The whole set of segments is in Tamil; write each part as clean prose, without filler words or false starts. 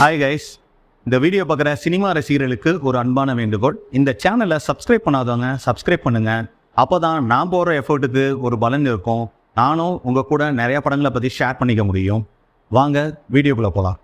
ஹாய் கைஸ், இந்த வீடியோ பார்க்குற சினிமா ரசிகர்களுக்கு ஒரு அன்பான வேண்டுகோள். இந்த சேனலை சப்ஸ்கிரைப் பண்ணாதவங்க சப்ஸ்கிரைப் பண்ணுங்கள். அப்போ தான் நான் போகிற எஃபர்ட்டுக்கு ஒரு பலன் இருக்கும். நானும் உங்கள் கூட நிறைய படங்களை பற்றி ஷேர் பண்ணிக்க முடியும். வாங்க வீடியோக்குள்ளே போகலாம்.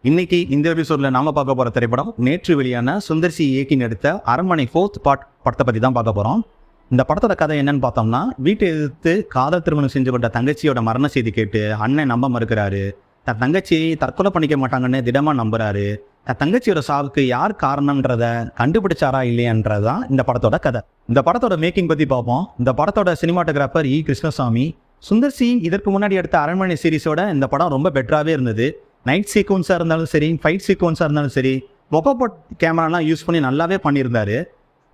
இன்றைக்கி இந்த எபிசோடில் நாம் பார்க்க போகிற திரைப்படம் நேற்று வெளியான சுந்தர் சி இயக்கி நடித்த அரண்மனை 4th பார்ட் படத்தை பற்றி தான் பார்க்க போகிறோம். இந்த படத்தோட கதை என்னன்னு பார்த்தோம்னா, வீட்டை எதிர்த்து காதல் திருமணம் செஞ்சு கொண்ட தங்கச்சியோட மரண செய்தி கேட்டு அண்ணன் நம்ப மறுக்கிறாரு. தன் தங்கச்சி தற்கொலை பண்ணிக்க மாட்டாங்கன்னு திடமாக நம்புறாரு. தன் தங்கச்சியோட சாவுக்கு யார் காரணம்ன்றத கண்டுபிடிச்சாரா இல்லையன்றதான் இந்த படத்தோட கதை. இந்த படத்தோட மேக்கிங் பற்றி பார்ப்போம். இந்த படத்தோட சினிமாட்டோகிராஃபர் இ. கிருஷ்ணசாமி. சுந்தர் சி இதற்கு முன்னாடி எடுத்த அரண்மனை சீரிஸோட இந்த படம் ரொம்ப பெட்டராகவே இருந்தது. நைட் சீக்வன்ஸாக இருந்தாலும் சரி, ஃபைட் சீக்வன்ஸாக இருந்தாலும் சரி, மொபைல் கேமராலாம் யூஸ் பண்ணி நல்லாவே பண்ணியிருந்தாரு.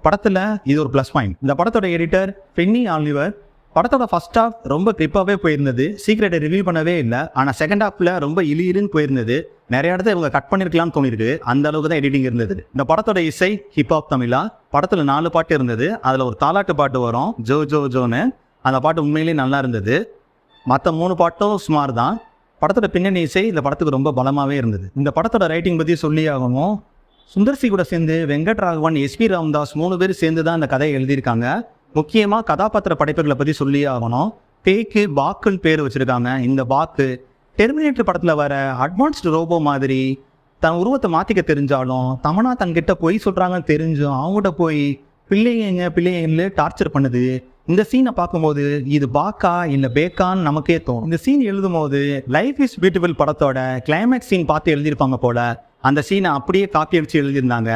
படத்தில் இது ஒரு ப்ளஸ் பாயிண்ட். இந்த படத்தோட எடிட்டர் பென்னி ஆலிவர். படத்தோட ஃபர்ஸ்ட் ஹாஃப் ரொம்ப கிளிப்பாகவே போயிருந்தது. சீக்கிரட்டை ரிவீல் பண்ணவே இல்லை. ஆனால் செகண்ட் ஹாஃபில் ரொம்ப இலின்னு போயிருந்தது. நிறைய இடத்த இவங்க கட் பண்ணியிருக்கலாம்னு தோணிருக்கு. அந்த அளவுக்கு தான் எடிட்டிங் இருந்தது. இந்த படத்தோட இசை ஹிப்ஹாப் தமிழா. படத்தில் 4 பாட்டு இருந்தது. அதில் ஒரு தாலாட்டு பாட்டு வரும், ஜோ ஜோ ஜோன்னு. அந்த பாட்டு உண்மையிலேயே நல்லா இருந்தது. மற்ற 3 பாட்டும் சுமார் தான். படத்தோட பின்னணி இசை இந்த படத்துக்கு ரொம்ப பலமாகவே இருந்தது. இந்த படத்தோட ரைட்டிங் பற்றி சொல்லி ஆகணும். சுந்தர் சி கூட சேர்ந்து வெங்கட் ராகவன், எஸ்பி ராமதாஸ் 3 பேர் சேர்ந்து தான் இந்த கதையை எழுதியிருக்காங்க. முக்கியமாக கதாபாத்திர படைப்புகளை பற்றி சொல்லி ஆகணும். பேக்கு பாக்குன்னு பேர் வச்சுருக்காங்க. இந்த பாக்கு டெர்மினேட்டர் படத்தில் வர அட்வான்ஸ்டு ரோபோ மாதிரி தன் உருவத்தை மாற்றிக்க தெரிஞ்சாலும், தமனா தன்கிட்ட போய் சொல்கிறாங்கன்னு தெரிஞ்சும் அவங்ககிட்ட போய் பிள்ளைங்க டார்ச்சர் பண்ணுது. இந்த சீனை பார்க்கும்போது இது பாக்கா இல்லை பேக்கான்னு நமக்கே தோணும். இந்த சீன் எழுதும் போது லைஃப் இஸ் பியூட்டிஃபுல் படத்தோட கிளைமேக்ஸ் சீன் பார்த்து எழுதியிருப்பாங்க போல. அந்த சீனை அப்படியே காப்பி அடிச்சு எழுதியிருந்தாங்க.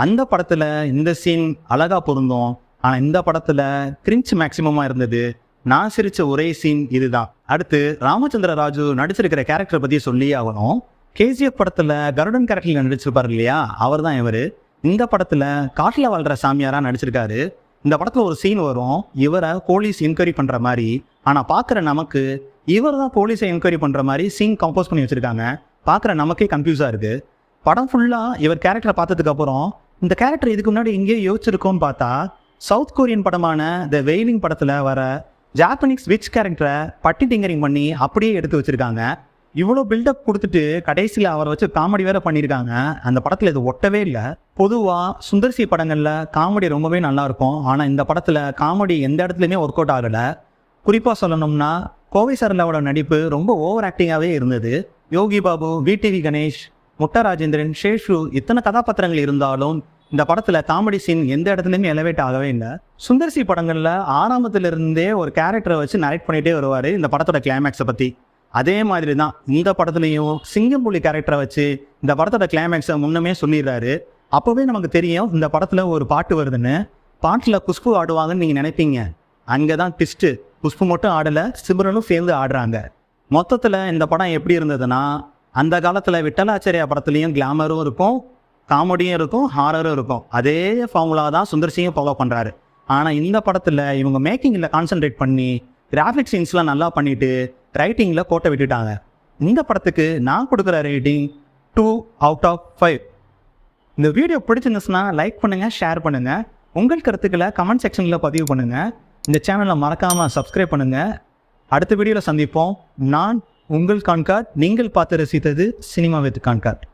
அந்த படத்தில் இந்த சீன் அழகாக பொருந்தும். ஆனால் இந்த படத்தில் கிரிஞ்ச் மேக்சிமமாக இருந்தது. நான் சிரித்த ஒரே சீன் இதுதான். அடுத்து ராமச்சந்திர ராஜு நடிச்சிருக்கிற கேரக்டரை பற்றி சொல்லி ஆகணும். கேஜிஎஃப் படத்தில் கருடன் கேரக்டரில் நடிச்சிருப்பார் இல்லையா, அவர் தான் இவர். இந்த படத்தில் காட்டில் வாழ்கிற சாமியாராக நடிச்சிருக்காரு. இந்த படத்தில் ஒரு சீன் வரும், இவரை போலீஸ் என்கொயரி பண்ணுற மாதிரி. ஆனால் பார்க்குற நமக்கு இவர் தான் போலீஸை என்கொயரி பண்ணுற மாதிரி சீன் கம்போஸ் பண்ணி வச்சுருக்காங்க. பார்க்குற நமக்கே கன்ஃபியூஸாக இருக்குது. படம் ஃபுல்லாக இவர் கேரக்டரை பார்த்ததுக்கப்புறம் இந்த கேரக்டர் இதுக்கு முன்னாடி எங்கேயோ யோசிச்சிருக்கோன்னு பார்த்தா, சவுத் கொரியன் படமான த வெயிலிங் படத்தில் வர ஜாப்பனீஸ் விச் கேரக்டரை பட்டி டிங்கரிங் பண்ணி அப்படியே எடுத்து வச்சுருக்காங்க. இவ்வளோ பில்டப் கொடுத்துட்டு கடைசியில் அவரை வச்சு காமெடி வேறு பண்ணியிருக்காங்க. அந்த படத்தில் இது ஒட்டவே இல்லை. பொதுவாக சுந்தர் சி படங்களில் காமெடி ரொம்பவே நல்லாயிருக்கும். ஆனால் இந்த படத்தில் காமெடி எந்த இடத்துலையுமே ஒர்க் அவுட் ஆகலை. குறிப்பாக சொல்லணும்னா கோவை சரளாவோட நடிப்பு ரொம்ப ஓவர் ஆக்டிங்காகவே இருந்தது. யோகி பாபு, விடிவி கணேஷ், முட்டா ராஜேந்திரன், ஷேஷு இத்தனை கதாபாத்திரங்கள் இருந்தாலும் இந்த படத்தில் காமெடி சீன் எந்த இடத்துலையுமே எலவேட் ஆகவே இல்லை. சுந்தர் சி படங்களில் ஆரம்பத்திலிருந்தே ஒரு கேரக்டரை வச்சு நரேட் பண்ணிகிட்டே வருவார் இந்த படத்தோட கிளைமேக்ஸை பற்றி. அதே மாதிரி தான் இந்த படத்துலையும் சிங்கம்புலி கேரக்டரை வச்சு இந்த படத்தோட கிளைமேக்ஸை முன்னமே சொல்லிடுறாரு. அப்போவே நமக்கு தெரியும் இந்த படத்தில் ஒரு பாட்டு வருதுன்னு. பாட்டில் குஷ்பு ஆடுவாங்கன்னு நீங்கள் நினைப்பீங்க. அங்கே தான் ட்விஸ்ட்டு. குஷ்பு மட்டும் ஆடலை, சிம்ரனும் சேர்ந்து ஆடுறாங்க. மொத்தத்தில் இந்த படம் எப்படி இருந்ததுன்னா, அந்த காலத்தில் விட்டலாச்சாரியா படத்துலேயும் கிளாமரும் இருக்கும், காமெடியும் இருக்கும், ஹாரரும் இருக்கும். அதே ஃபார்முலா தான் சுந்தர் சியும் ஃபாலோ பண்ணுறாரு. ஆனால் இந்த படத்தில் இவங்க மேக்கிங்கில் கான்சென்ட்ரேட் பண்ணி கிராஃபிக் சீன்ஸ்லாம் நல்லா பண்ணிவிட்டு ரைட்டிங்கில் கோட்டை விட்டுட்டாங்க. இந்த படத்துக்கு நான் கொடுக்குற ரேட்டிங் 2 out of 5. இந்த வீடியோ பிடிச்சிருந்துச்சுன்னா லைக் பண்ணுங்கள், ஷேர் பண்ணுங்கள். உங்கள் கருத்துக்களை கமெண்ட் செக்ஷனில் பதிவு பண்ணுங்கள். இந்த சேனலை மறக்காமல் சப்ஸ்கிரைப் பண்ணுங்கள். அடுத்த வீடியோவில் சந்திப்போம். நான் உங்கள் கான்கார்ட். நீங்கள் பார்த்து ரசித்தது சினிமா வித் கான்கார்ட்.